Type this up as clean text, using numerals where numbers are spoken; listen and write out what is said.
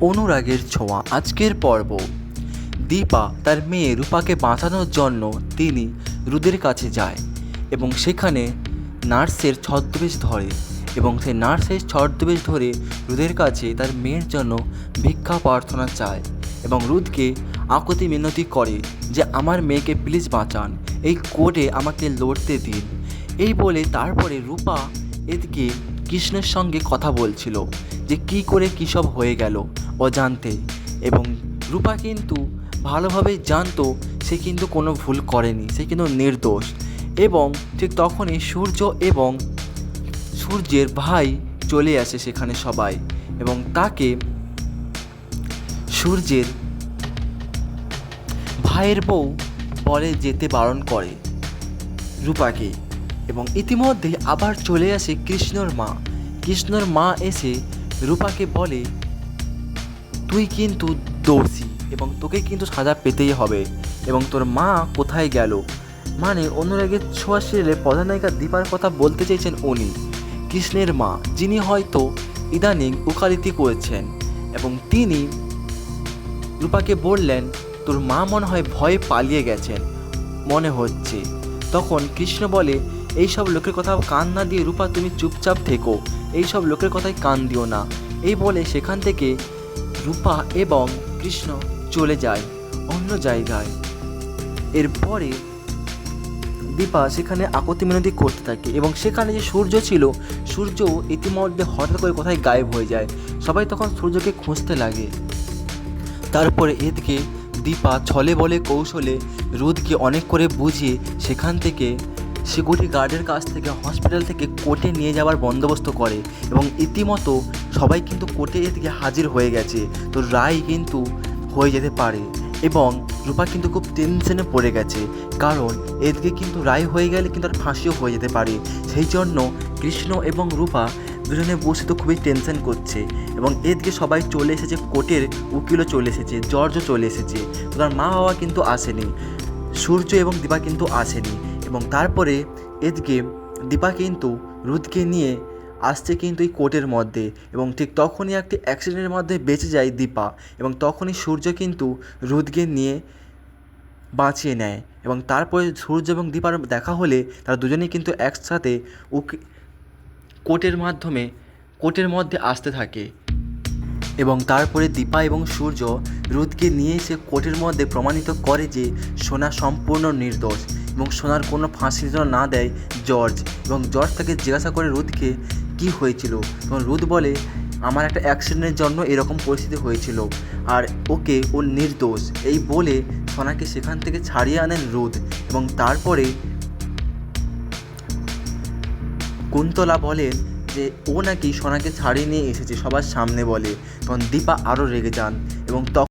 অনুরাগের ছোঁয়া আজকের পর্ব। দীপা তার মেয়ে রূপাকে বাঁচানোর জন্য তিনি রুদের কাছে যায় এবং সেখানে নার্সের ছদ্মবেশ ধরে এবং সেই নার্সের ছদ্মবেশ ধরে রুদের কাছে তার মেয়ের জন্য ভিক্ষা প্রার্থনা চায় এবং রুদকে আকুতি মিনতি করে যে আমার মেয়েকে প্লিজ বাঁচান, এই কোর্টে আমাকে লড়তে দিন। এই বলে তারপরে রূপা এদিকে কৃষ্ণের সঙ্গে কথা বলছিল যে কী করে কী সব হয়ে গেল অজান্তে, এবং রূপা কিন্তু ভালোভাবেই জানতো সে কিন্তু কোনো ভুল করেনি, সে কিন্তু নির্দোষ। এবং ঠিক তখনই সূর্য এবং সূর্যের ভাই চলে আসে সেখানে সবাই, এবং তাকে সূর্যের ভাইয়ের বউ বলে যেতে বারণ করে রূপাকে। এবং ইতিমধ্যে আবার চলে আসে কৃষ্ণর মা এসে রূপাকে বলে তুই কিন্তু দোষী এবং তোকে কিন্তু সাজা পেতেই হবে। এবং তোর মা কোথায় গেল, মানে অনুরাগের ছোঁয়া সিরিয়ালে প্রধান নায়িকা দীপার কথা বলতে চাইছেন উনি, কৃষ্ণের মা, যিনি হয়তো ইদানিং উকালতি করেছেন। এবং তিনি রূপাকে বললেন তোর মা মনে হয় ভয়ে পালিয়ে গেছেন মনে হচ্ছে। তখন কৃষ্ণ বলে এইসব লোকের কথা কান না দিয়ে রূপা তুমি চুপচাপ থেকো, এইসব লোকের কথায় কান দিও না। এই বলে সেখান থেকে রূপা এবং কৃষ্ণ চলে যায় অন্য জায়গায়। এরপরে দীপা সেখানে আকুতি মিনতি করতে থাকে এবং সেখানে যে সূর্য ছিল, সূর্য ইতিমধ্যে হঠাৎ করে কোথায় গায়েব হয়ে যায়। সবাই তখন সূর্যকে খুঁজতে লাগে। তারপরে এদিকে দীপা ছলে বলে কৌশলে রুদকে অনেক করে বুঝিয়ে সেখান থেকে সিকিউরিটি গার্ডের কাছ থেকে হসপিটাল থেকে কোর্টে নিয়ে যাওয়ার বন্দোবস্ত করে এবং ইতিমতো সবাই কিন্তু কোর্টে এদিকে হাজির হয়ে গেছে। তো রায় কিন্তু হয়ে যেতে পারে এবং রূপা কিন্তু খুব টেনশনে পড়ে গেছে, কারণ এদিকে কিন্তু রায় হয়ে গেলে কিন্তু আর ফাঁসিও হয়ে যেতে পারে। সেই জন্য কৃষ্ণ এবং রূপা দুজনে বসে তো খুবই টেনশন করছে। এবং এদিকে সবাই চলে এসেছে, কোর্টের উকিলও চলে এসেছে, জজও চলে এসেছে। তো তার মা বাবা কিন্তু আসেনি, সূর্য এবং দীপা কিন্তু আসেনি। এবং তারপরে এদিকে দীপা কিন্তু রুদকে নিয়ে আসছে কিন্তু এই কোর্টের মধ্যে, এবং ঠিক তখনই একটি অ্যাক্সিডেন্টের মধ্যে বেঁচে যায় দীপা। এবং তখনই সূর্য কিন্তু রুদকে নিয়ে বাঁচিয়ে নেয়। এবং তারপরে সূর্য এবং দীপার দেখা হলে তারা দুজনেই কিন্তু একসাথে কোর্টের মধ্যে আসতে থাকে। এবং তারপরে দীপা এবং সূর্য রুদকে নিয়ে এসে কোর্টের মধ্যে প্রমাণিত করে যে সোনা সম্পূর্ণ নির্দোষ এবং সোনার কোনো ফাঁসি যেন না দেয় জর্জ। এবং জর্জ তাকে জিজ্ঞাসা করে রুদকে কী হয়েছিল, তখন রুদ বলে আমার একটা অ্যাক্সিডেন্টের জন্য এরকম পরিস্থিতি হয়েছিল আর ও নির্দোষ। এই বলে সোনাকে সেখান থেকে ছাড়িয়ে আনেন রুদ। এবং তারপরে কুন্তলা বলেন যে ও নাকি সোনাকে ছাড়িয়ে নিয়ে এসেছে সবার সামনে বলে। তখন দীপা আরও রেগে যান এবং